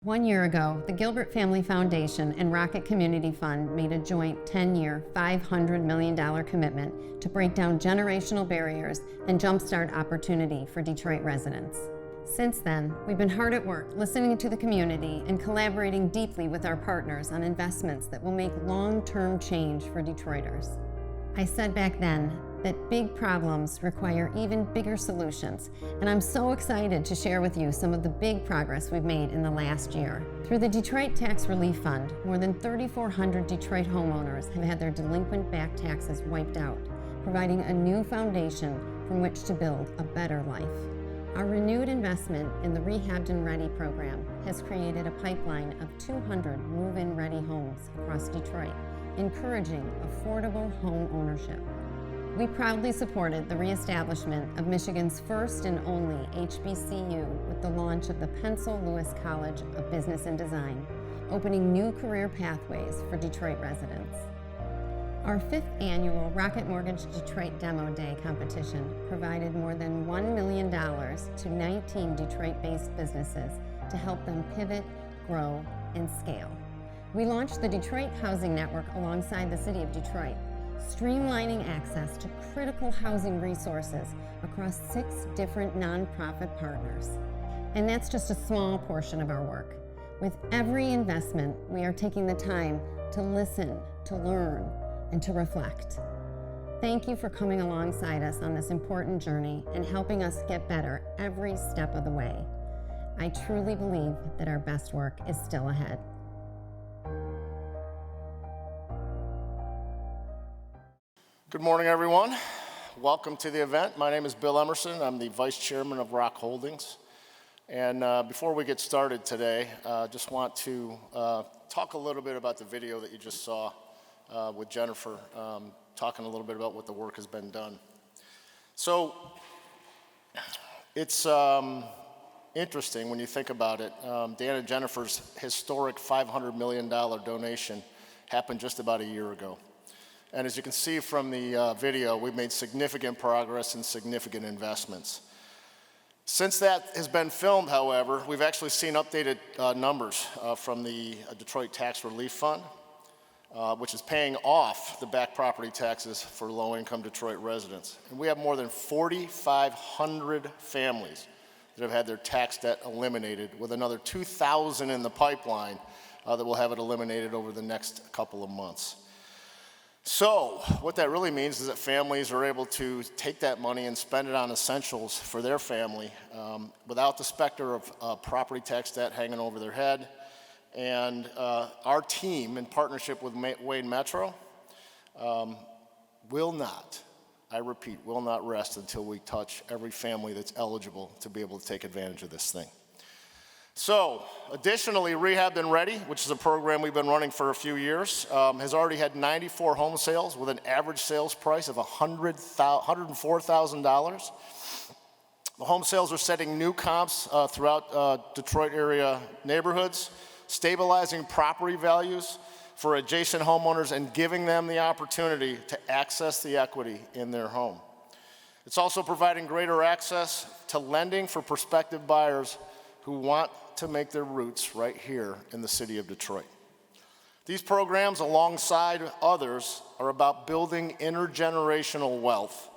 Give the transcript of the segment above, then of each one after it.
1 year ago, the Gilbert Family Foundation and Rocket Community Fund made a joint 10-year, $500 million commitment to break down generational barriers and jumpstart opportunity for Detroit residents. Since then, we've been hard at work listening to the community and collaborating deeply with our partners on investments that will make long-term change for Detroiters. I said back then that big problems require even bigger solutions, and I'm so excited to share with you some of the big progress we've made in the last year. Through the Detroit Tax Relief Fund, more than 3,400 Detroit homeowners have had their delinquent back taxes wiped out, providing a new foundation from which to build a better life. Our renewed investment in the Rehabbed and Ready program has created a pipeline of 200 move-in ready homes across Detroit, encouraging affordable home ownership. We proudly supported the reestablishment of Michigan's first and only HBCU with the launch of the Pencil Lewis College of Business and Design, opening new career pathways for Detroit residents. Our 5th annual Rocket Mortgage Detroit Demo Day competition provided more than $1 million to 19 Detroit-based businesses to help them pivot, grow, and scale. We launched the Detroit Housing Network alongside the City of Detroit, streamlining access to critical housing resources across 6 different nonprofit partners. And that's just a small portion of our work. With every investment, we are taking the time to listen, to learn, and to reflect. Thank you for coming alongside us on this important journey and helping us get better every step of the way. I truly believe that our best work is still ahead. Good morning, everyone. Welcome to the event. My name is Bill Emerson. I'm the Vice Chairman of Rock Holdings. And before we get started today, I just want to talk a little bit about the video that you just saw with Jennifer, talking a little bit about what the work has been done. So it's interesting when you think about it. Dan and Jennifer's historic $500 million donation happened just about a year ago. And as you can see from the video, we've made significant progress and significant investments. Since that has been filmed, however, we've actually seen updated numbers from the Detroit Tax Relief Fund, which is paying off the back property taxes for low-income Detroit residents. And we have more than 4,500 families that have had their tax debt eliminated, with another 2,000 in the pipeline that will have it eliminated over the next couple of months. So what that really means is that families are able to take that money and spend it on essentials for their family without the specter of property tax debt hanging over their head. And our team, in partnership with Wayne Metro, will not, I repeat, will not rest until we touch every family that's eligible to be able to take advantage of this thing. So, additionally, Rehabbed and Ready, which is a program we've been running for a few years, has already had 94 home sales with an average sales price of $104,000. The home sales are setting new comps throughout Detroit area neighborhoods, stabilizing property values for adjacent homeowners and giving them the opportunity to access the equity in their home. It's also providing greater access to lending for prospective buyers who want to make their roots right here in the city of Detroit. These programs, alongside others, are about building intergenerational wealth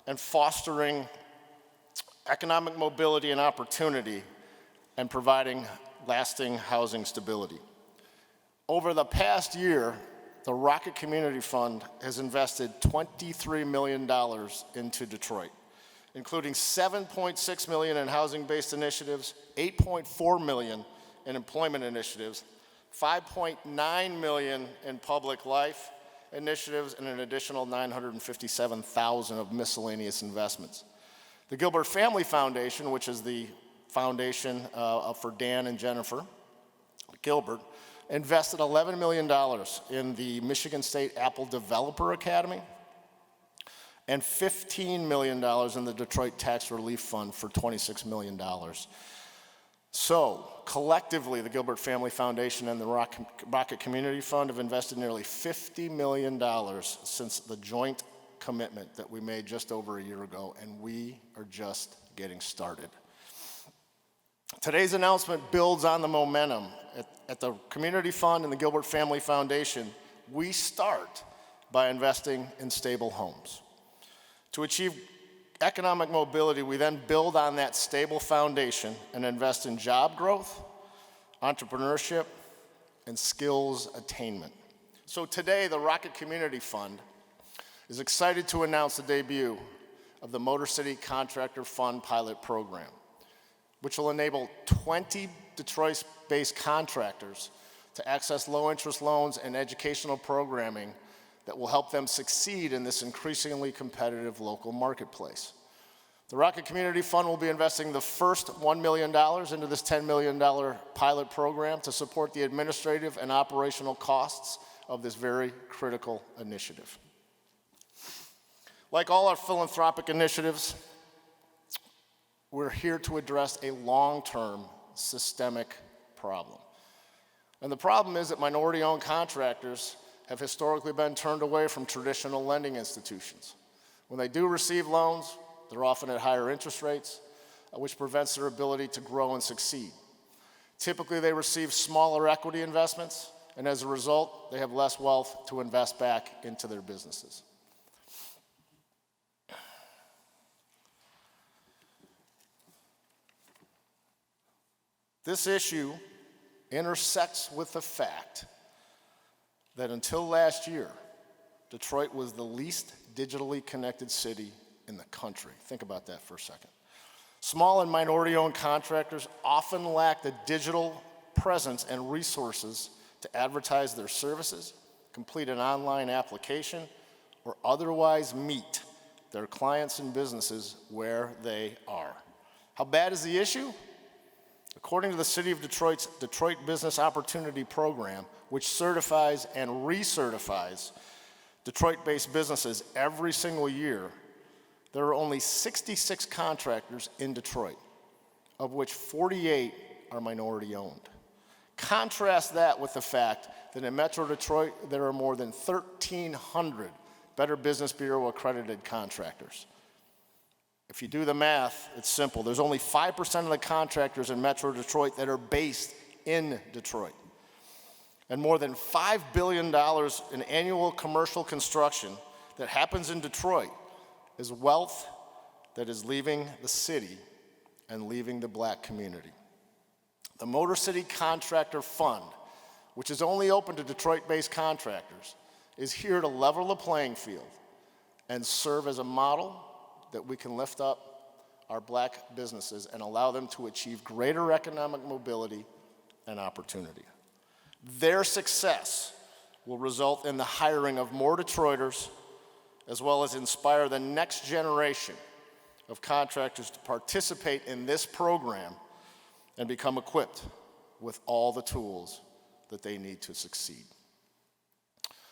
and fostering economic mobility and opportunity and providing lasting housing stability. Over the past year, the Rocket Community Fund has invested $23 million into Detroit, including $7.6 million in housing-based initiatives, $8.4 million in employment initiatives, $5.9 million in public life initiatives, and an additional $957,000 of miscellaneous investments. The Gilbert Family Foundation, which is the foundation for Dan and Jennifer Gilbert, invested $11 million in the Michigan State Apple Developer Academy, and $15 million in the Detroit Tax Relief Fund for $26 million. So, collectively, the Gilbert Family Foundation and the Rocket Community Fund have invested nearly $50 million since the joint commitment that we made just over a year ago, and we are just getting started. Today's announcement builds on the momentum. At the Community Fund and the Gilbert Family Foundation, we start by investing in stable homes. To achieve economic mobility, we then build on that stable foundation and invest in job growth, entrepreneurship, and skills attainment. So today, the Rocket Community Fund is excited to announce the debut of the Motor City Contractor Fund pilot program, which will enable 20 Detroit-based contractors to access low-interest loans and educational programming that will help them succeed in this increasingly competitive local marketplace. The Rocket Community Fund will be investing the first $1 million into this $10 million pilot program to support the administrative and operational costs of this very critical initiative. Like all our philanthropic initiatives, we're here to address a long-term systemic problem. And the problem is that minority-owned contractors have historically been turned away from traditional lending institutions. When they do receive loans, they're often at higher interest rates, which prevents their ability to grow and succeed. Typically, they receive smaller equity investments, and as a result, they have less wealth to invest back into their businesses. This issue intersects with the fact that until last year, Detroit was the least digitally connected city in the country. Think about that for a second. Small and minority-owned contractors often lack the digital presence and resources to advertise their services, complete an online application, or otherwise meet their clients and businesses where they are. How bad is the issue? According to the City of Detroit's Detroit Business Opportunity Program, which certifies and recertifies Detroit-based businesses every single year, there are only 66 contractors in Detroit, of which 48 are minority-owned. Contrast that with the fact that in Metro Detroit, there are more than 1,300 Better Business Bureau accredited contractors. If you do the math, it's simple. There's only 5% of the contractors in Metro Detroit that are based in Detroit. And more than $5 billion in annual commercial construction that happens in Detroit is wealth that is leaving the city and leaving the Black community. The Motor City Contractor Fund, which is only open to Detroit-based contractors, is here to level the playing field and serve as a model that we can lift up our Black businesses and allow them to achieve greater economic mobility and opportunity. Their success will result in the hiring of more Detroiters, as well as inspire the next generation of contractors to participate in this program and become equipped with all the tools that they need to succeed.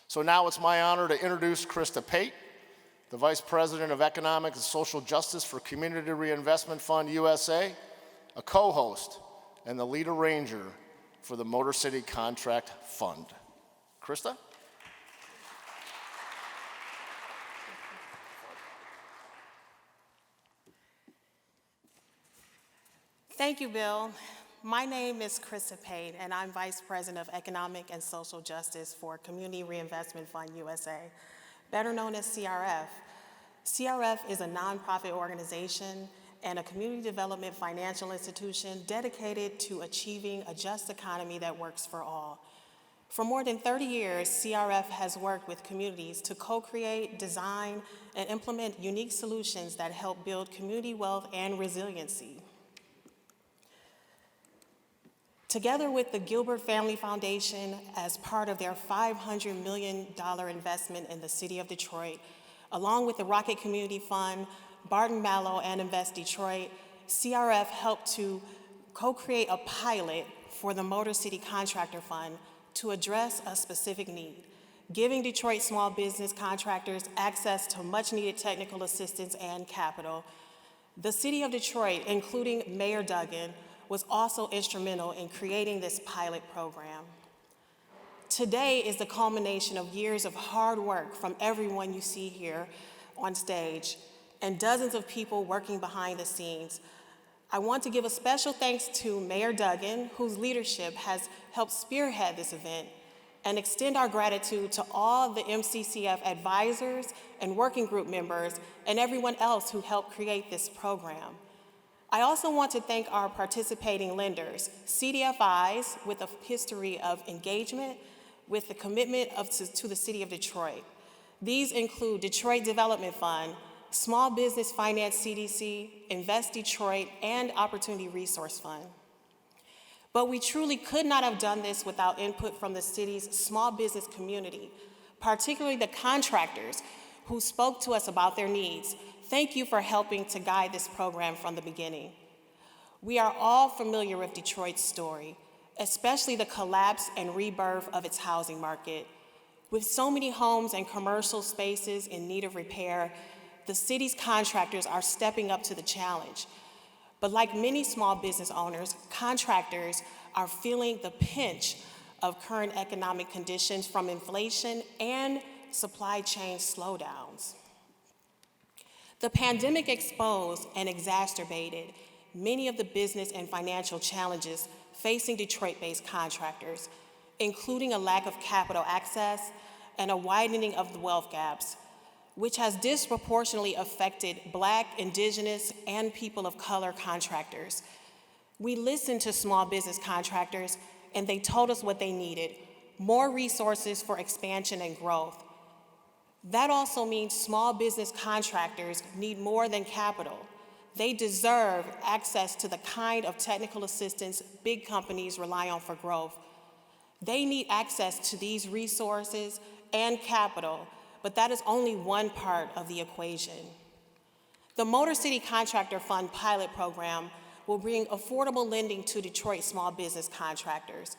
So now it's my honor to introduce Krista Pate, the Vice President of Economic and Social Justice for Community Reinvestment Fund USA, a co-host and the lead arranger for the Motor City Contract Fund. Krista? Thank you, Bill. My name is Krista Pate, and I'm Vice President of Economic and Social Justice for Community Reinvestment Fund USA, better known as CRF. CRF is a nonprofit organization and a community development financial institution dedicated to achieving a just economy that works for all. For more than 30 years, CRF has worked with communities to co-create, design, and implement unique solutions that help build community wealth and resiliency. Together with the Gilbert Family Foundation, as part of their $500 million investment in the city of Detroit, along with the Rocket Community Fund, Barton Mallow, and Invest Detroit, CRF helped to co-create a pilot for the Motor City Contractor Fund to address a specific need, giving Detroit small business contractors access to much-needed technical assistance and capital. The city of Detroit, including Mayor Duggans, was also instrumental in creating this pilot program. Today is the culmination of years of hard work from everyone you see here on stage and dozens of people working behind the scenes. I want to give a special thanks to Mayor Duggan, whose leadership has helped spearhead this event, and extend our gratitude to all the MCCF advisors and working group members and everyone else who helped create this program. I also want to thank our participating lenders, CDFIs with a history of engagement with the commitment to the City of Detroit. These include Detroit Development Fund, Small Business Finance CDC, Invest Detroit, and Opportunity Resource Fund. But we truly could not have done this without input from the city's small business community, particularly the contractors who spoke to us about their needs. Thank you for helping to guide this program from the beginning. We are all familiar with Detroit's story, especially the collapse and rebirth of its housing market. With so many homes and commercial spaces in need of repair, the city's contractors are stepping up to the challenge. But like many small business owners, contractors are feeling the pinch of current economic conditions from inflation and supply chain slowdowns. The pandemic exposed and exacerbated many of the business and financial challenges facing Detroit-based contractors, including a lack of capital access and a widening of the wealth gaps, which has disproportionately affected Black, Indigenous, and people of color contractors. We listened to small business contractors, and they told us what they needed: more resources for expansion and growth. That also means small business contractors need more than capital. They deserve access to the kind of technical assistance big companies rely on for growth. They need access to these resources and capital, but that is only one part of the equation. The Motor City Contractor Fund pilot program will bring affordable lending to Detroit small business contractors.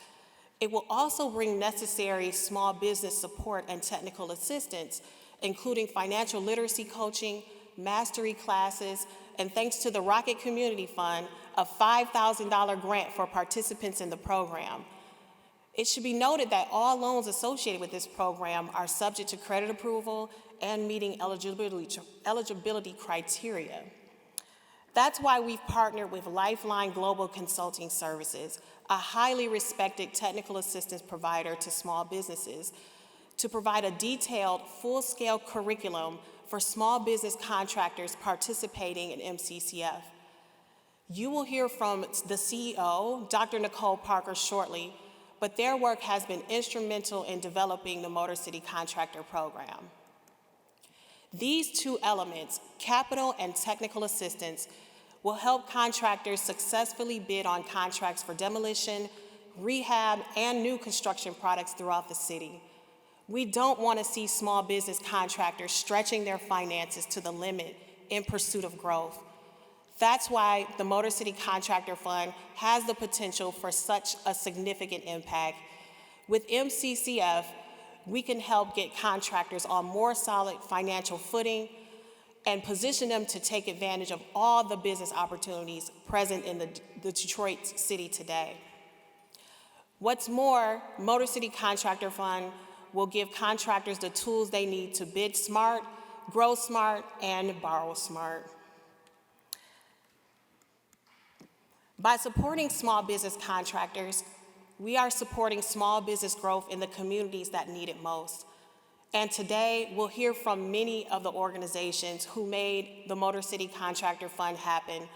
It will also bring necessary small business support and technical assistance, including financial literacy coaching, mastery classes, and thanks to the Rocket Community Fund, a $5,000 grant for participants in the program. It should be noted that all loans associated with this program are subject to credit approval and meeting eligibility criteria. That's why we've partnered with Lifeline Global Consulting Services, a highly respected technical assistance provider to small businesses, to provide a detailed, full-scale curriculum for small business contractors participating in MCCF. You will hear from the CEO, Dr. Nicole Parker, shortly, but their work has been instrumental in developing the Motor City Contractor Program. These two elements, capital and technical assistance, will help contractors successfully bid on contracts for demolition, rehab, and new construction products throughout the city. We don't want to see small business contractors stretching their finances to the limit in pursuit of growth. That's why the Motor City Contractor Fund has the potential for such a significant impact. With MCCF, we can help get contractors on more solid financial footing and position them to take advantage of all the business opportunities present in the Detroit city today. What's more, Motor City Contractor Fund will give contractors the tools they need to bid smart, grow smart, and borrow smart. By supporting small business contractors, we are supporting small business growth in the communities that need it most. And today, we'll hear from many of the organizations who made the Motor City Contractor Fund happen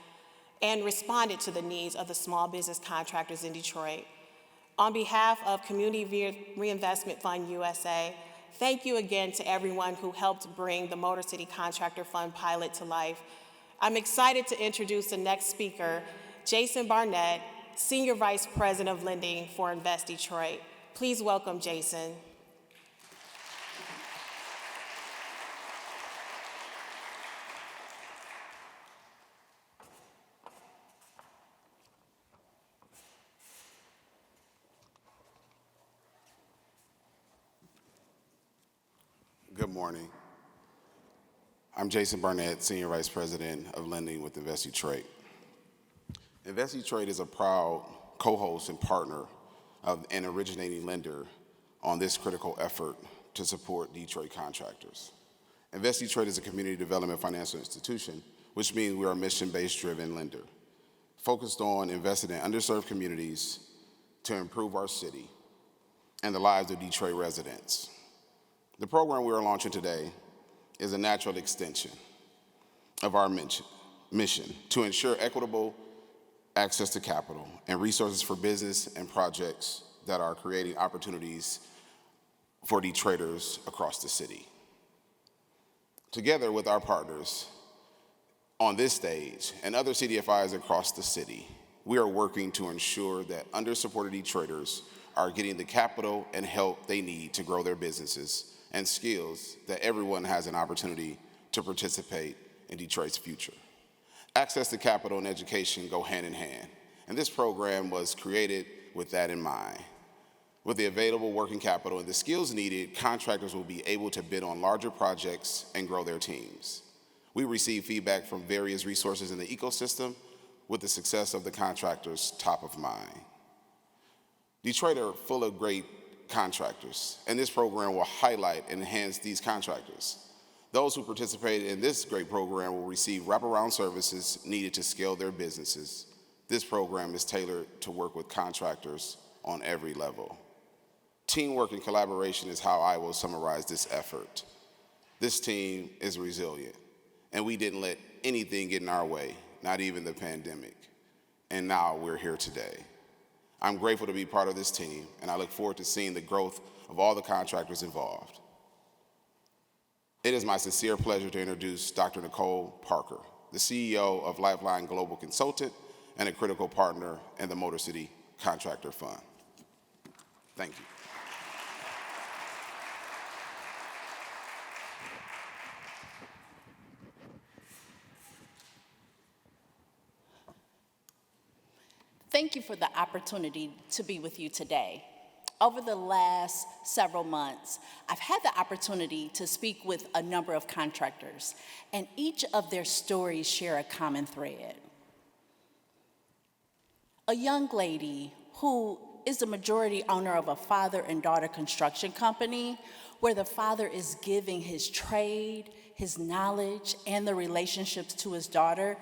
and responded to the needs of the small business contractors in Detroit. On behalf of Community Reinvestment Fund USA, thank you again to everyone who helped bring the Motor City Contractor Fund pilot to life. I'm excited to introduce the next speaker, Jason Barnett, Senior Vice President of Lending for Invest Detroit. Please welcome Jason. Good morning. I'm Jason Barnett, Senior Vice President of Lending with Invest Detroit. Invest Detroit is a proud co-host and partner of an originating lender on this critical effort to support Detroit contractors. Invest Detroit is a community development financial institution, which means we are a mission-based driven lender. focused on investing in underserved communities to improve our city and the lives of Detroit residents. The program we are launching today is a natural extension of our mission to ensure equitable access to capital and resources for business and projects that are creating opportunities for Detroiters across the city. Together with our partners on this stage and other CDFIs across the city, we are working to ensure that under-supported Detroiters are getting the capital and help they need to grow their businesses and skills that everyone has an opportunity to participate in Detroit's future. Access to capital and education go hand in hand, and this program was created with that in mind. With the available working capital and the skills needed, contractors will be able to bid on larger projects and grow their teams. We receive feedback from various resources in the ecosystem with the success of the contractors top of mind. Detroit are full of great contractors, and this program will highlight and enhance these contractors. Those who participated in this great program will receive wraparound services needed to scale their businesses. This program is tailored to work with contractors on every level. Teamwork and collaboration is how I will summarize this effort. This team is resilient, and we didn't let anything get in our way, not even the pandemic. And now we're here today. I'm grateful to be part of this team, and I look forward to seeing the growth of all the contractors involved. It is my sincere pleasure to introduce Dr. Nicole Parker, the CEO of Lifeline Global Consultant and a critical partner in the Motor City Contractor Fund. Thank you. Thank you for the opportunity to be with you today. Over the last several months, I've had the opportunity to speak with a number of contractors, and each of their stories share a common thread. A young lady who is the majority owner of a father and daughter construction company, where the father is giving his trade, his knowledge, and the relationships to his daughter,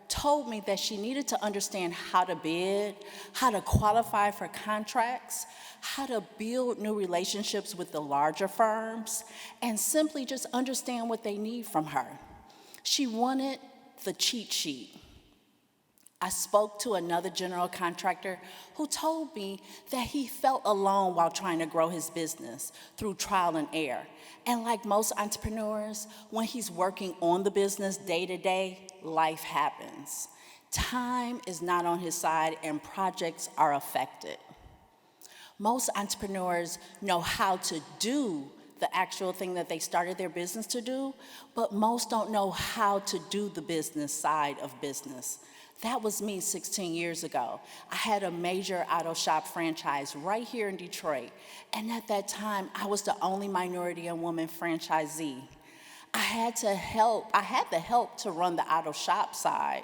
told me that she needed to understand how to bid, how to qualify for contracts, how to build new relationships with the larger firms, and simply just understand what they need from her. She wanted the cheat sheet. I spoke to another general contractor who told me that he felt alone while trying to grow his business through trial and error. And like most entrepreneurs, when he's working on the business day to day, life happens. Time is not on his side and projects are affected. Most entrepreneurs know how to do the actual thing that they started their business to do, but most don't know how to do the business side of business. That was me 16 years ago. I had a major auto shop franchise right here in Detroit, and at that time, I was the only minority and woman franchisee. I had the help to run the auto shop side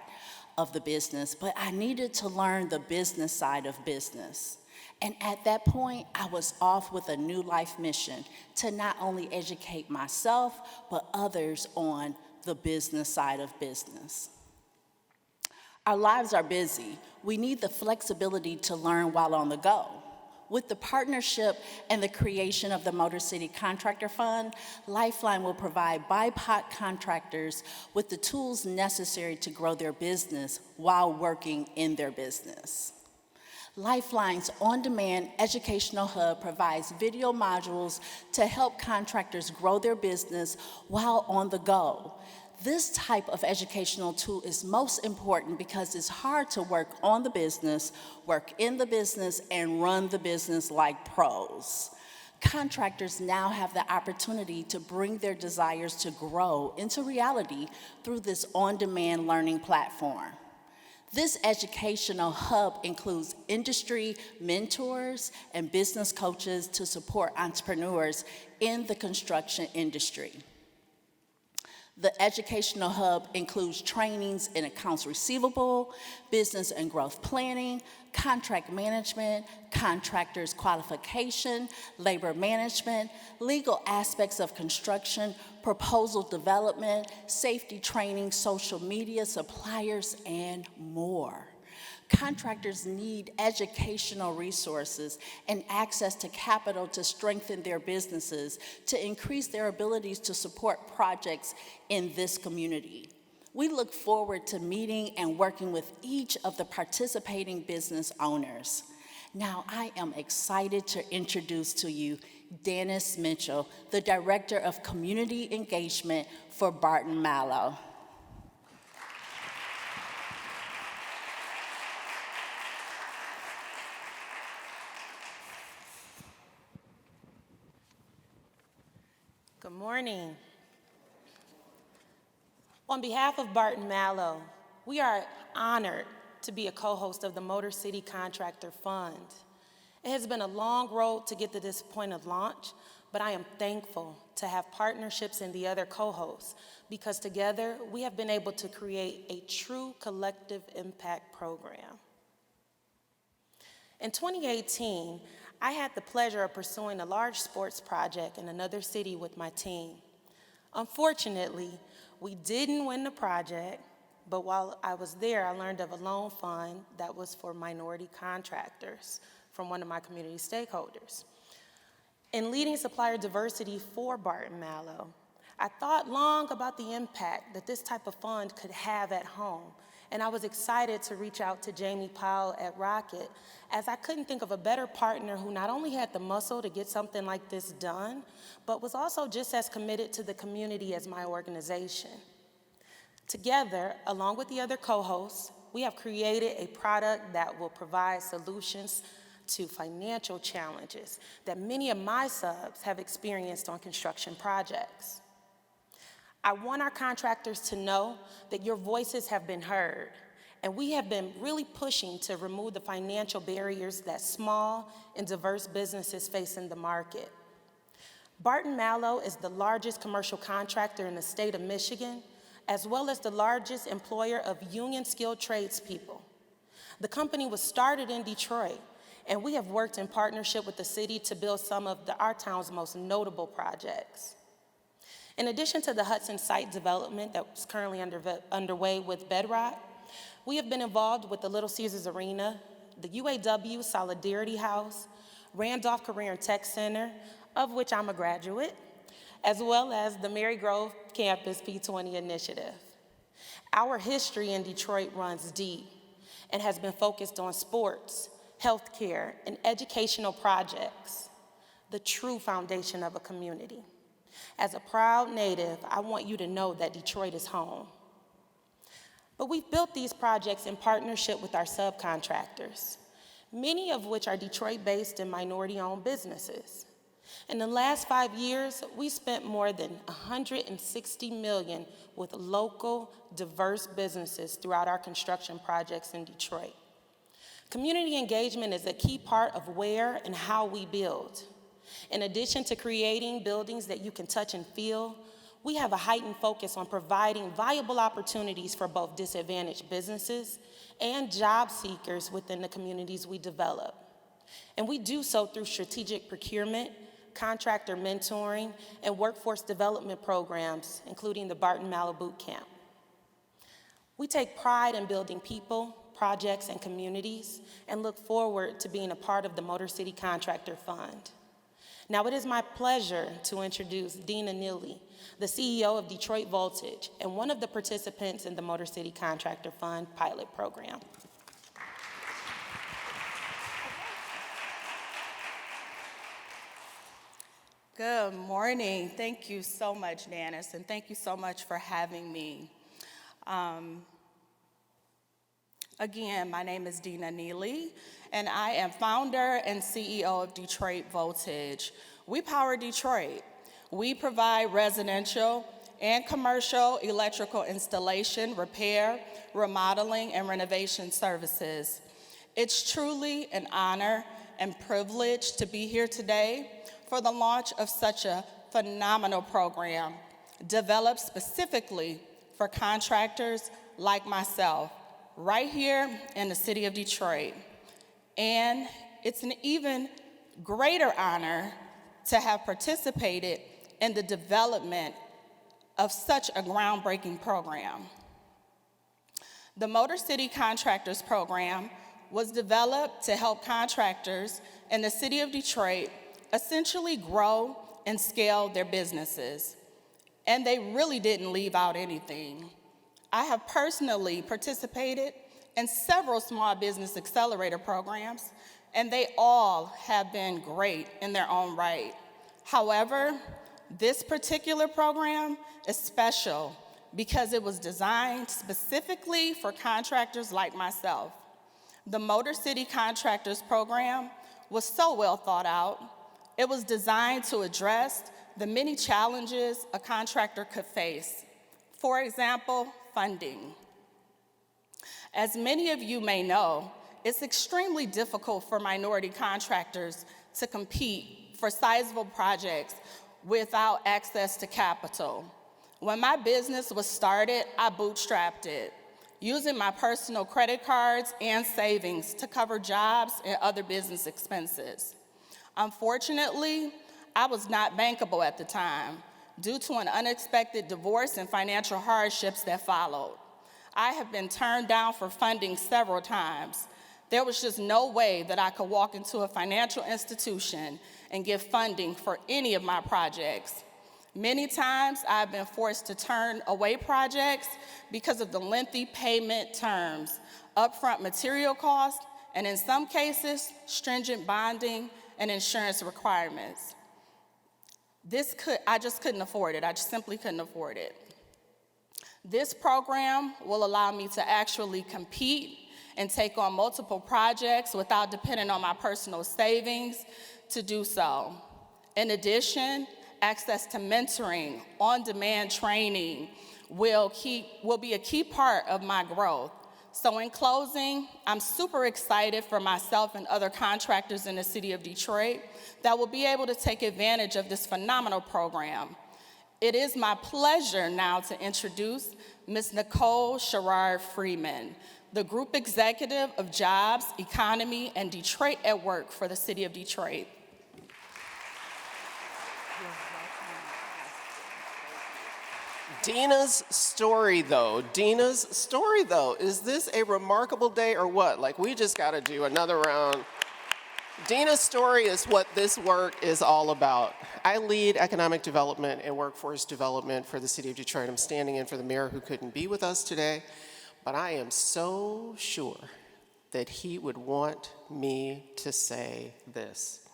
of the business, but I needed to learn the business side of business. And at that point, I was off with a new life mission to not only educate myself, but others on the business side of business. Our lives are busy. We need the flexibility to learn while on the go. With the partnership and the creation of the Motor City Contractor Fund, Lifeline will provide BIPOC contractors with the tools necessary to grow their business while working in their business. Lifeline's on-demand educational hub provides video modules to help contractors grow their business while on the go. This type of educational tool is most important because it's hard to work on the business, work in the business, and run the business like pros. Contractors now have the opportunity to bring their desires to grow into reality through this on-demand learning platform. This educational hub includes industry mentors and business coaches to support entrepreneurs in the construction industry. The educational hub includes trainings in accounts receivable, business and growth planning, contract management, contractors qualification, labor management, legal aspects of construction, proposal development, safety training, social media, suppliers, and more. Contractors need educational resources and access to capital to strengthen their businesses, to increase their abilities to support projects in this community. We look forward to meeting and working with each of the participating business owners. Now, I am excited to introduce to you Dennis Mitchell, the Director of Community Engagement for Barton Mallow. Good morning. On behalf of Barton Mallow, we are honored to be a co-host of the Motor City Contractor Fund. It has been a long road to get to this point of launch, but I am thankful to have partnerships in the other co-hosts because together we have been able to create a true collective impact program. In 2018, I had the pleasure of pursuing a large sports project in another city with my team. Unfortunately, we didn't win the project, but while I was there, I learned of a loan fund that was for minority contractors from one of my community stakeholders. In leading supplier diversity for Barton Mallow, I thought long about the impact that this type of fund could have at home, and I was excited to reach out to Jamie Powell at Rocket, as I couldn't think of a better partner who not only had the muscle to get something like this done, but was also just as committed to the community as my organization. Together, along with the other co-hosts, we have created a product that will provide solutions to financial challenges that many of my subs have experienced on construction projects. I want our contractors to know that your voices have been heard, and we have been really pushing to remove the financial barriers that small and diverse businesses face in the market. Barton Mallow is the largest commercial contractor in the state of Michigan, as well as the largest employer of union skilled tradespeople. The company was started in Detroit, and we have worked in partnership with the city to build some of our town's most notable projects. In addition to the Hudson site development that's currently underway with Bedrock, we have been involved with the Little Caesars Arena, the UAW Solidarity House, Randolph Career and Tech Center, of which I'm a graduate, as well as the Marygrove Campus P20 initiative. Our history in Detroit runs deep and has been focused on sports, healthcare, and educational projects, the true foundation of a community. As a proud native, I want you to know that Detroit is home. But we've built these projects in partnership with our subcontractors, many of which are Detroit-based and minority-owned businesses. In the last 5 years, we spent more than $160 million with local, diverse businesses throughout our construction projects in Detroit. Community engagement is a key part of where and how we build. In addition to creating buildings that you can touch and feel, we have a heightened focus on providing viable opportunities for both disadvantaged businesses and job seekers within the communities we develop. And we do so through strategic procurement, contractor mentoring, and workforce development programs, including the Barton Mallow Boot Camp. We take pride in building people, projects, and communities, and look forward to being a part of the Motor City Contractor Fund. Now it is my pleasure to introduce Dina Neely, the CEO of Detroit Voltage and one of the participants in the Motor City Contractor Fund pilot program. Good morning. Thank you so much, Janice, and thank you so much for having me. Again, my name is Dina Neely, and I am founder and CEO of Detroit Voltage. We power Detroit. We provide residential and commercial electrical installation, repair, remodeling, and renovation services. It's truly an honor and privilege to be here today for the launch of such a phenomenal program developed specifically for contractors like myself, right here in the city of Detroit. And it's an even greater honor to have participated in the development of such a groundbreaking program. The Motor City Contractors program was developed to help contractors in the city of Detroit essentially grow and scale their businesses. And they really didn't leave out anything. I have personally participated in several small business accelerator programs, and they all have been great in their own right. However, this particular program is special because it was designed specifically for contractors like myself. The Motor City Contractors program was so well thought out. It was designed to address the many challenges a contractor could face. For example, funding. As many of you may know, it's extremely difficult for minority contractors to compete for sizable projects without access to capital. When my business was started, I bootstrapped it, using my personal credit cards and savings to cover jobs and other business expenses. Unfortunately, I was not bankable at the time due to an unexpected divorce and financial hardships that followed. I have been turned down for funding several times. There was just no way that I could walk into a financial institution and get funding for any of my projects. Many times I've been forced to turn away projects because of the lengthy payment terms, upfront material costs, and in some cases, stringent bonding and insurance requirements. I just couldn't afford it. I just simply couldn't afford it. This program will allow me to actually compete and take on multiple projects without depending on my personal savings to do so. In addition, access to mentoring, on-demand training will be a key part of my growth. So in closing, I'm super excited for myself and other contractors in the city of Detroit that will be able to take advantage of this phenomenal program. It is my pleasure now to introduce Ms. Nicole Sharar Freeman, the Group Executive of Jobs, Economy, and Detroit at Work for the city of Detroit. Dina's story, though, is this a remarkable day or what? Like, we just got to do another round. Dina's story is what this work is all about. I lead economic development and workforce development for the city of Detroit. I'm standing in for the mayor who couldn't be with us today, but I am so sure that he would want me to say this.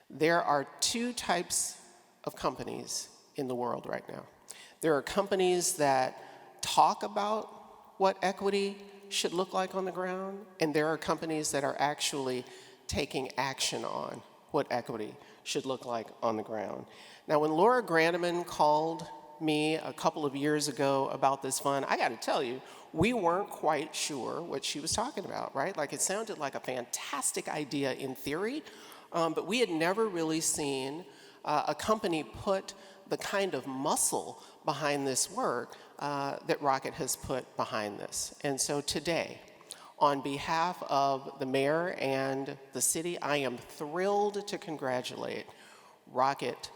There are two types of companies in the world right now. There are companies that talk about what equity should look like on the ground, and there are companies that are actually taking action on what equity should look like on the ground. Now, when Laura Granneman called me a couple of years ago about this fund, I got to tell you, we weren't quite sure what she was talking about, right? Like, it sounded like a fantastic idea in theory, but we had never really seen a company put the kind of muscle behind this work that Rocket has put behind this. And so today, on behalf of the mayor and the city, I am thrilled to congratulate Rocket.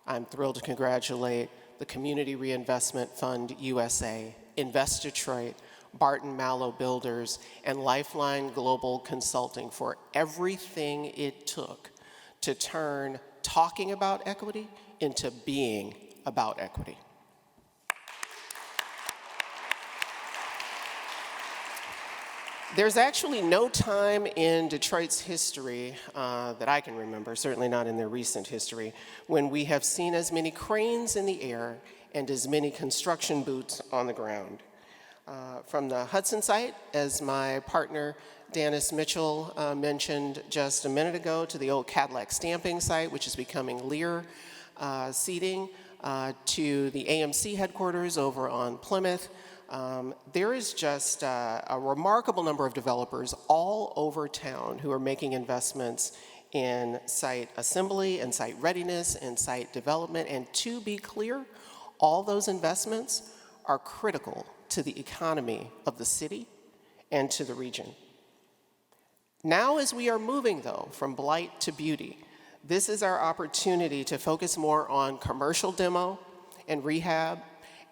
I'm thrilled to congratulate the Community Reinvestment Fund USA, Invest Detroit, Barton Mallow Builders, and Lifeline Global Consulting for everything it took to turn talking about equity into being about equity. There's actually no time in Detroit's history that I can remember, certainly not in their recent history, when we have seen as many cranes in the air and as many construction boots on the ground. From the Hudson site, as my partner Dennis Mitchell mentioned just a minute ago, to the old Cadillac stamping site, which is becoming Lear seating, to the AMC headquarters over on Plymouth. There is just a remarkable number of developers all over town who are making investments in site assembly and site readiness and site development. And to be clear, all those investments are critical to the economy of the city and to the region. Now, as we are moving, though, from blight to beauty, this is our opportunity to focus more on commercial demo and rehab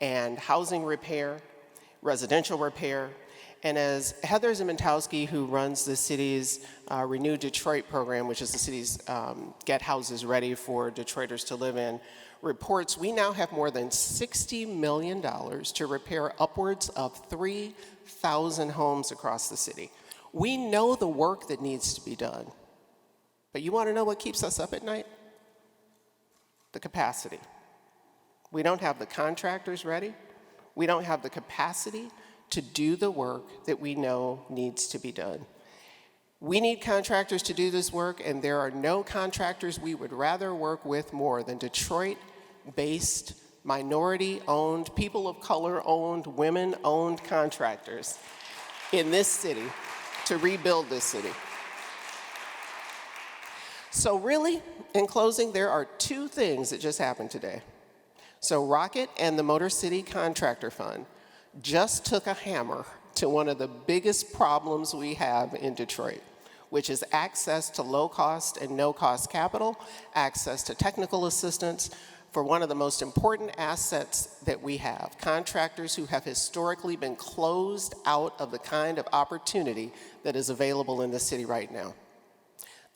and housing repair, residential repair, And as Heather Zimentowski, who runs the city's Renew Detroit program, which is the city's Get Houses Ready for Detroiters to live in, reports, we now have more than $60 million to repair upwards of 3,000 homes across the city. We know the work that needs to be done. But you want to know what keeps us up at night? The capacity. We don't have the contractors ready. We don't have the capacity to do the work that we know needs to be done. We need contractors to do this work, and there are no contractors we would rather work with more than Detroit-based, minority-owned, people of color-owned, women-owned contractors in this city to rebuild this city. So really, in closing, there are two things that just happened today. So Rocket and the Motor City Contractor Fund just took a hammer to one of the biggest problems we have in Detroit, which is access to low-cost and no-cost capital, access to technical assistance for one of the most important assets that we have, contractors who have historically been closed out of the kind of opportunity that is available in the city right now.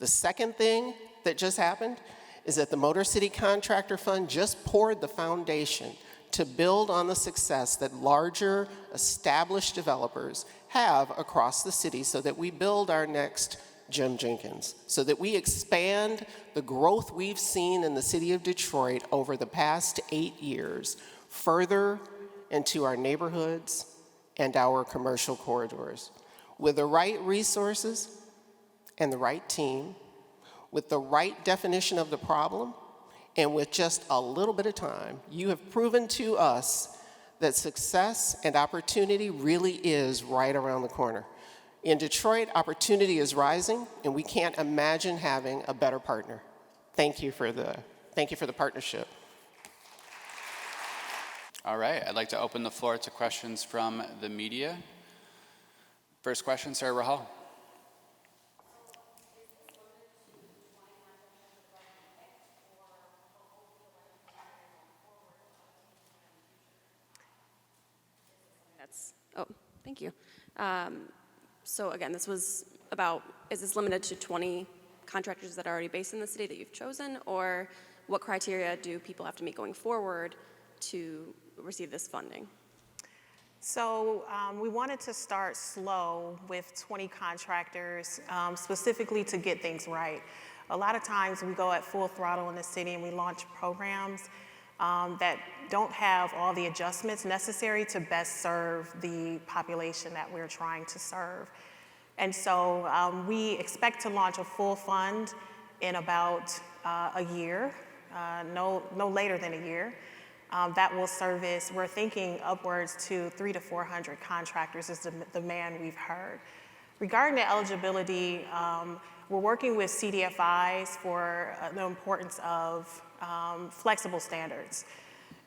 The second thing that just happened is that the Motor City Contractor Fund just poured the foundation to build on the success that larger, established developers have across the city so that we build our next Jim Jenkins, so that we expand the growth we've seen in the city of Detroit over the past 8 years further into our neighborhoods and our commercial corridors. With the right resources and the right team, with the right definition of the problem, and with just a little bit of time, you have proven to us that success and opportunity really is right around the corner. In Detroit, opportunity is rising, and we can't imagine having a better partner. Thank you for the partnership. All right, I'd like to open the floor to questions from the media. First question, Sarah Rahal. Thank you. So again, this was about, is this limited to 20 contractors that are already based in the city that you've chosen, or what criteria do people have to meet going forward to receive this funding? So we wanted to start slow with 20 contractors, specifically to get things right. A lot of times we go at full throttle in the city and we launch programs that don't have all the adjustments necessary to best serve the population that we're trying to serve. And so we expect to launch a full fund in about a year, no later than a year. That will service, we're thinking upwards to 300 to 400 contractors is the demand we've heard. Regarding the eligibility, we're working with CDFIs for the importance of flexible standards.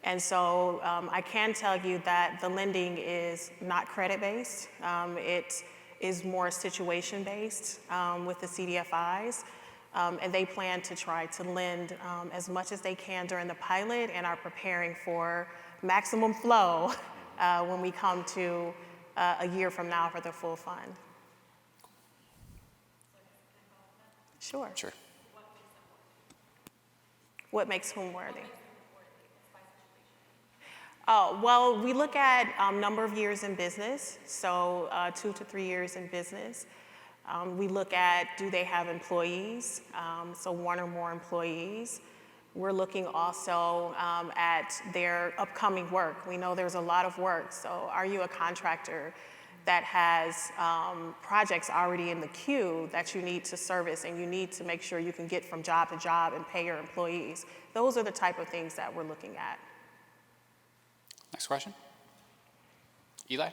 And so I can tell you that the lending is not credit-based. It is more situation-based with the CDFIs. And they plan to try to lend as much as they can during the pilot and are preparing for maximum flow when we come to a year from now for the full fund. Sure. Sure. What makes whom worthy? Well, we look at number of years in business, so 2 to 3 years in business. We look at, do they have employees? So 1 or more employees. We're looking also at their upcoming work. We know there's a lot of work, so are you a contractor that has projects already in the queue that you need to service and you need to make sure you can get from job to job and pay your employees? Those are the type of things that we're looking at. Next question. Eli?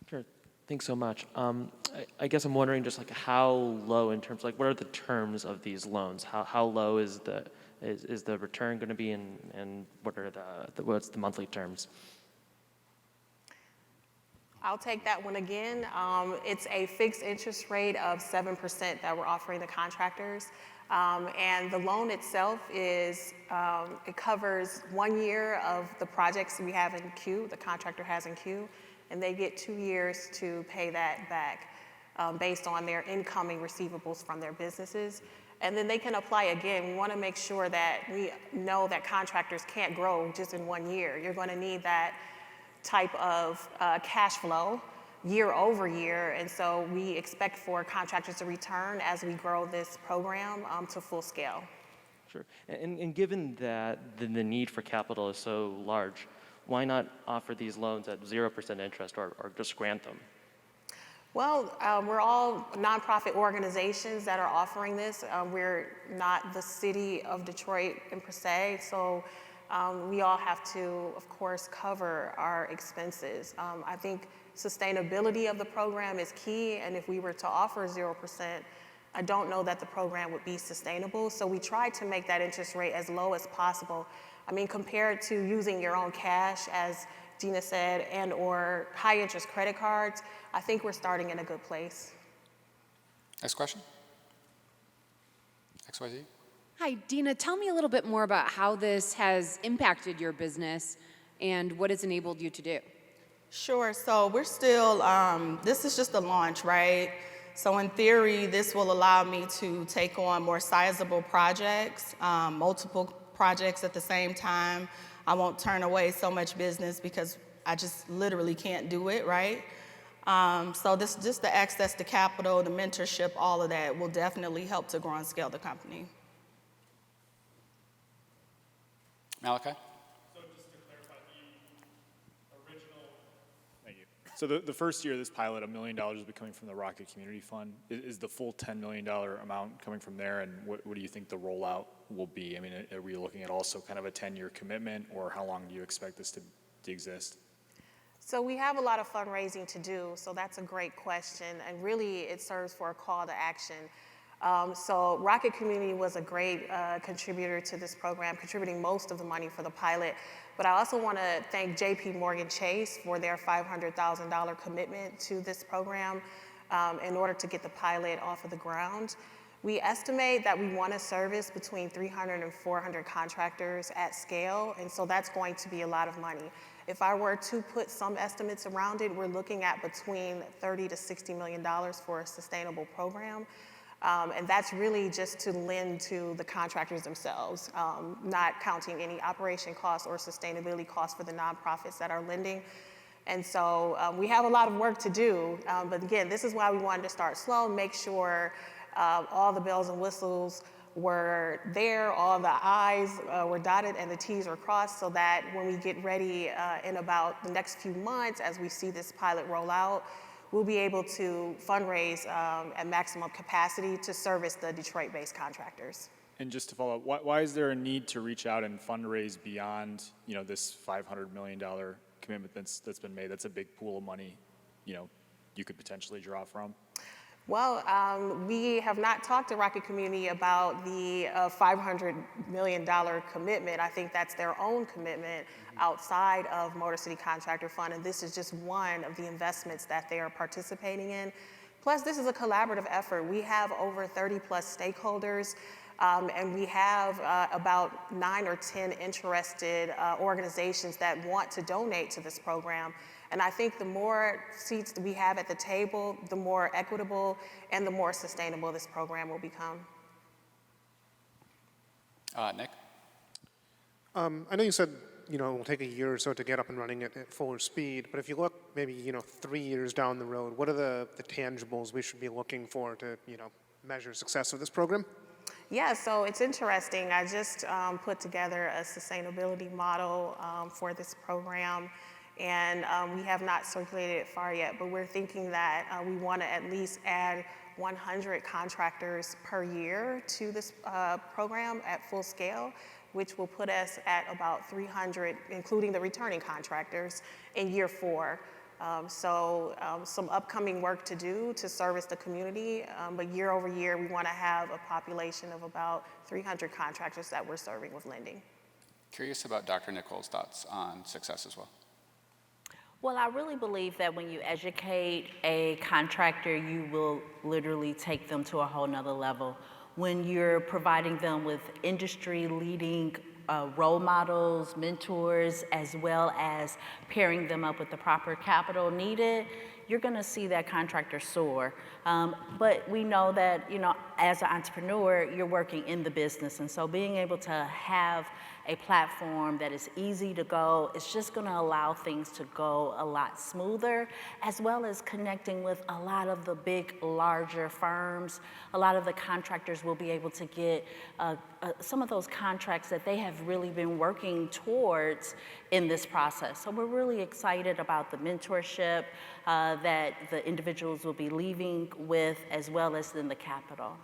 Sure. Thanks so much. I guess I'm wondering just like how low in terms, like what are the terms of these loans? How low is the return going to be, and what are what's the monthly terms? I'll take that one again. It's a fixed interest rate of 7% that we're offering the contractors. And the loan itself is, it covers 1 year of the projects we have in queue, the contractor has in queue, and they get 2 years to pay that back based on their incoming receivables from their businesses. And then they can apply again. We want to make sure that we know that contractors can't grow just in 1 year. You're going to need that type of cash flow year over year, and so we expect for contractors to return as we grow this program to full scale. Sure. And given that the need for capital is so large, why not offer these loans at 0% interest or just grant them? Well, we're all nonprofit organizations that are offering this. We're not the city of Detroit per se, so we all have to, of course, cover our expenses. I think sustainability of the program is key, and if we were to offer 0%, I don't know that the program would be sustainable. So we try to make that interest rate as low as possible. I mean, compared to using your own cash, as Dina said, and or high interest credit cards, I think we're starting in a good place. Next question. XYZ. Hi, Dina, tell me a little bit more about how this has impacted your business and what it's enabled you to do. Sure, so we're still, this is just a launch, right? So in theory, this will allow me to take on more sizable projects, multiple projects at the same time. I won't turn away so much business because I just literally can't do it, right? So this, just the access to capital, the mentorship, all of that will definitely help to grow and scale the company. Malachi? So just to clarify, the original, thank you. So the first year of this pilot, $1 million will be coming from the Rocket Community Fund. Is the full $10 million amount coming from there, and what do you think the rollout will be? I mean, are we looking at also kind of a 10-year commitment, or how long do you expect this to exist? So we have a lot of fundraising to do, so that's a great question, and really it serves for a call to action. So Rocket Community was a great contributor to this program, contributing most of the money for the pilot. But I also want to thank JP Morgan Chase for their $500,000 commitment to this program in order to get the pilot off of the ground. We estimate that we want to service between 300 and 400 contractors at scale, and so that's going to be a lot of money. If I were to put some estimates around it, we're looking at between $30 to $60 million for a sustainable program. And that's really just to lend to the contractors themselves, not counting any operation costs or sustainability costs for the nonprofits that are lending. And so we have a lot of work to do. But again, this is why we wanted to start slow, make sure all the bells and whistles were there, all the I's were dotted and the T's were crossed, so that when we get ready in about the next few months, as we see this pilot roll out, we'll be able to fundraise at maximum capacity to service the Detroit-based contractors. And just to follow up, why is there a need to reach out and fundraise beyond, this $500 million commitment that's been made? That's a big pool of money, you could potentially draw from. Well, we have not talked to Rocket Community about the $500 million commitment. I think that's their own commitment outside of Motor City Contractor Fund, and this is just one of the investments that they are participating in. Plus, this is a collaborative effort. We have over 30 plus stakeholders, and we have about 9 or 10 interested organizations that want to donate to this program. And I think the more seats that we have at the table, the more equitable and the more sustainable this program will become. Nick? I know you said, it will take a year or so to get up and running at fuller speed, but if you look maybe, 3 years down the road, what are the tangibles we should be looking for to, measure success of this program? Yeah, so it's interesting. I just put together a sustainability model for this program. And we have not circulated it far yet, but we're thinking that we want to at least add 100 contractors per year to this program at full scale, which will put us at about 300, including the returning contractors, in year 4. So some upcoming work to do to service the community, but year over year, we want to have a population of about 300 contractors that we're serving with lending. Curious about Dr. Nicole's thoughts on success as well. Well, I really believe that when you educate a contractor, you will literally take them to a whole nother level. when you're providing them with industry-leading role models, mentors, as well as pairing them up with the proper capital needed, you're gonna see that contractor soar. But we know that, you know, as an entrepreneur, you're working in the business. And so being able to have a platform that is easy to go, it's just gonna allow things to go a lot smoother, as well as connecting with a lot of the big, larger firms. A lot of the contractors will be able to get some of those contracts that they have really been working towards in this process. So we're really excited about the mentorship that the individuals will be leaving with, as well as in the capital.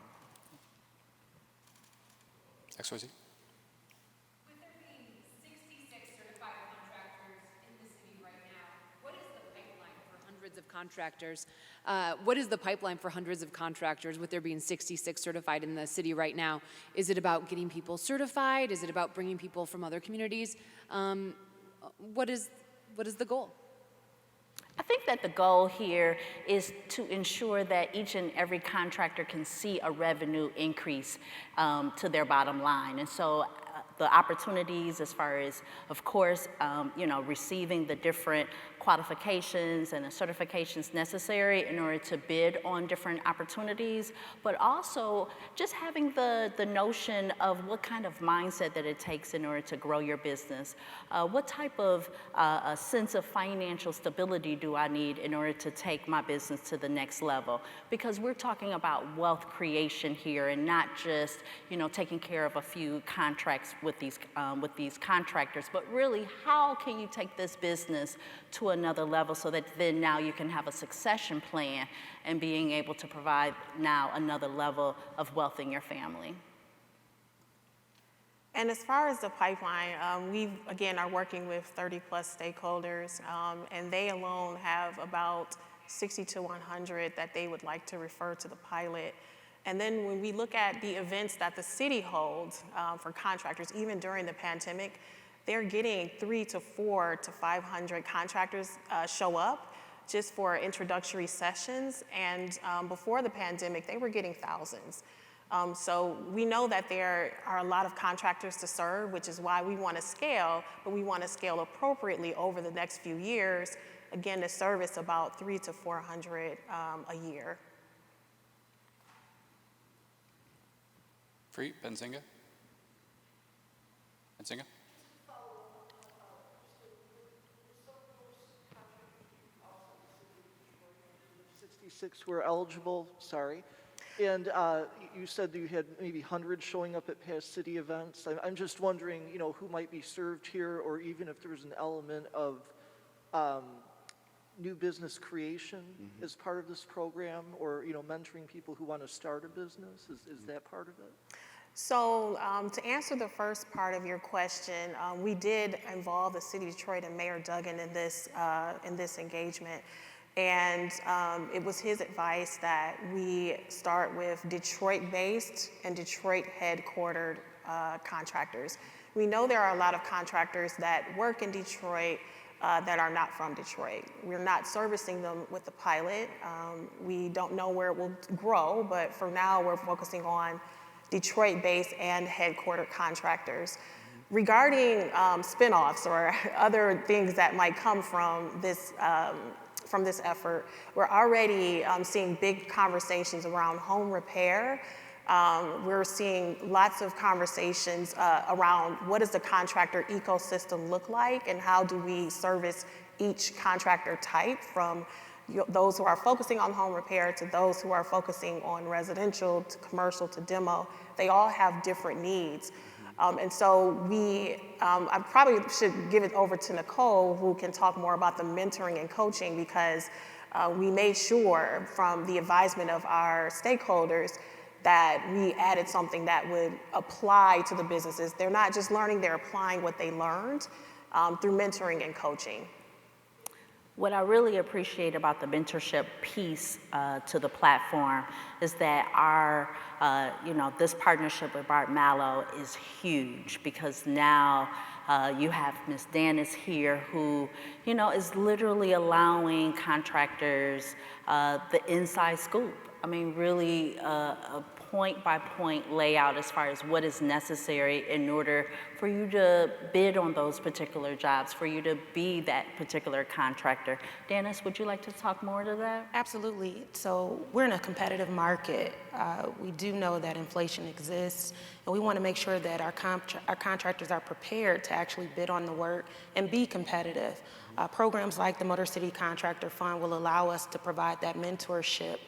XYZ. With there being 66 certified contractors in the city right now, what is the pipeline for hundreds of contractors? What is the pipeline for hundreds of contractors with there being 66 certified in the city right now? Is it about getting people certified? Is it about bringing people from other communities? What is the goal? I think that the goal here is to ensure that each and every contractor can see a revenue increase to their bottom line. And so the opportunities as far as, of course, you know, receiving the different qualifications and the certifications necessary in order to bid on different opportunities, but also just having the notion of what kind of mindset that it takes in order to grow your business. What type of a sense of financial stability do I need in order to take my business to the next level? Because we're talking about wealth creation here and not just, you know, taking care of a few contracts with these contractors, but really how can you take this business to another level so that then now you can have a succession plan and being able to provide now another level of wealth in your family. And as far as the pipeline, we, again, are working with 30 plus stakeholders, and they alone have about 60 to 100 that they would like to refer to the pilot. And then when we look at the events that the city holds for contractors, even during the pandemic, they're getting 300 to 400 to 500 contractors show up just for introductory sessions. And before the pandemic, they were getting thousands. So we know that there are a lot of contractors to serve, which is why we want to scale, but we want to scale appropriately over the next few years, again, to service about 300 to 400 a year. Free, Benzinga? Benzinga? 66 were eligible, sorry. And you said that you had maybe hundreds showing up at past city events. I'm just wondering, you know, who might be served here, or even if there's an element of new business creation as part of this program, or, you know, mentoring people who want to start a business. Is that part of it? So to answer the first part of your question, we did involve the City of Detroit and Mayor Duggan in this engagement. And it was his advice that we start with Detroit-based and Detroit-headquartered contractors. We know there are a lot of contractors that work in Detroit that are not from Detroit. We're not servicing them with the pilot. We don't know where it will grow, but for now we're focusing on Detroit-based and headquartered contractors. Regarding spinoffs or other things that might come from this effort, we're already seeing big conversations around home repair. We're seeing lots of conversations around what does the contractor ecosystem look like and how do we service each contractor type, from those who are focusing on home repair to those who are focusing on residential to commercial to demo. They all have different needs. And so I probably should give it over to Nicole, who can talk more about the mentoring and coaching, because we made sure from the advisement of our stakeholders that we added something that would apply to the businesses. They're not just learning, they're applying what they learned through mentoring and coaching. What I really appreciate about the mentorship piece to the platform is that our, this partnership with Bart Mallow is huge, because now you have Ms. Dennis here who, is literally allowing contractors the inside scoop. I mean, really point-by-point layout as far as what is necessary in order for you to bid on those particular jobs, for you to be that particular contractor. Dennis, would you like to talk more to that? Absolutely. So we're in a competitive market. We do know that inflation exists, and we want to make sure that our contractors are prepared to actually bid on the work and be competitive. Programs like the Motor City Contractor Fund will allow us to provide that mentorship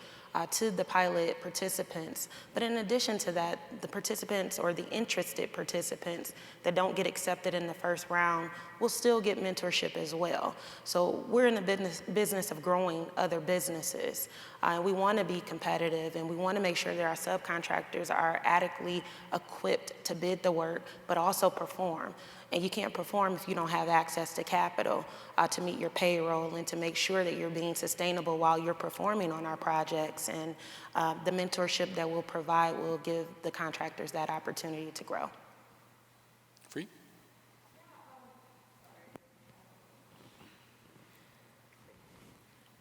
to the pilot participants. But in addition to that, the participants or the interested participants that don't get accepted in the first round will still get mentorship as well. So we're in the business of growing other businesses. We want to be competitive, and we want to make sure that our subcontractors are adequately equipped to bid the work, but also perform. And you can't perform if you don't have access to capital to meet your payroll and to make sure that you're being sustainable while you're performing on our projects. And the mentorship that we'll provide will give the contractors that opportunity to grow. Free?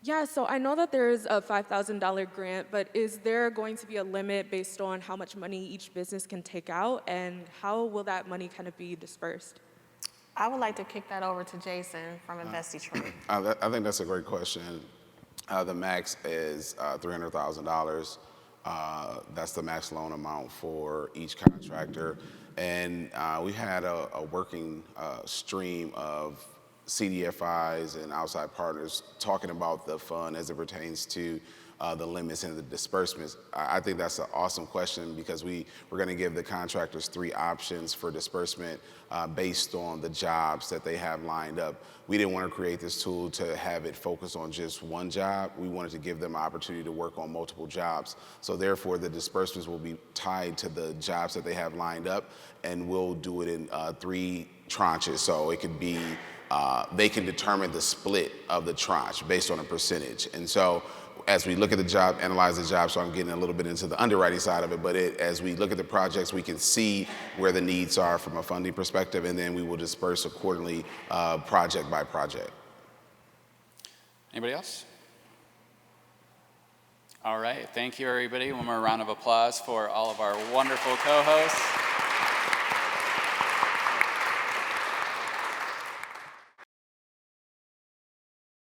Yeah, so I know that there's a $5,000 grant, but is there going to be a limit based on how much money each business can take out, and how will that money kind of be dispersed? I would like to kick that over to Jason from Invest Detroit. I think that's a great question. The max is $300,000. That's the max loan amount for each contractor. And we had a working stream of CDFIs and outside partners talking about the fund as it pertains to the limits and the disbursements. I think that's an awesome question because we're going to give the contractors 3 options for disbursement based on the jobs that they have lined up. We didn't want to create this tool to have it focus on just one job. We wanted to give them an opportunity to work on multiple jobs. So therefore, the disbursements will be tied to the jobs that they have lined up, and we'll do it in 3 tranches. So it could be they can determine the split of the tranche based on a percentage. And so as we look at the job, analyze the job, so I'm getting a little bit into the underwriting side of it, but as we look at the projects, we can see where the needs are from a funding perspective, and then we will disperse accordingly project by project. Anybody else? All right, thank you everybody. One more round of applause for all of our wonderful co-hosts.